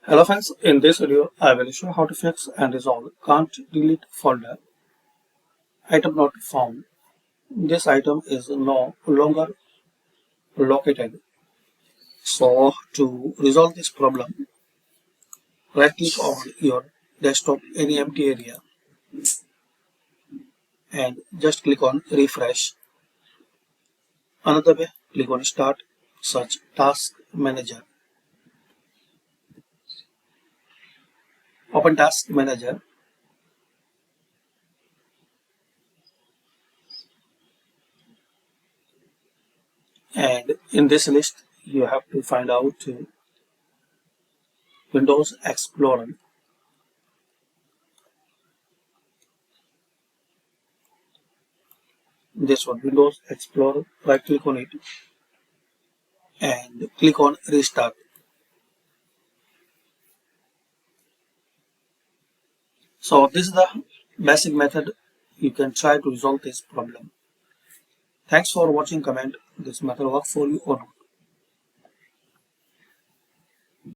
Hello friends, in this video I will show how to fix and resolve can't delete folder item not found. This item is no longer located. So to resolve this problem, right click on your desktop any empty area and just click on refresh. Another way, click on start, search task manager. Open task manager and in this list you have to find out Windows Explorer. This one, Windows Explorer, right click on it and click on restart. So this is the basic method. You can try to resolve this problem. Thanks for watching. Comment this method work for you or not.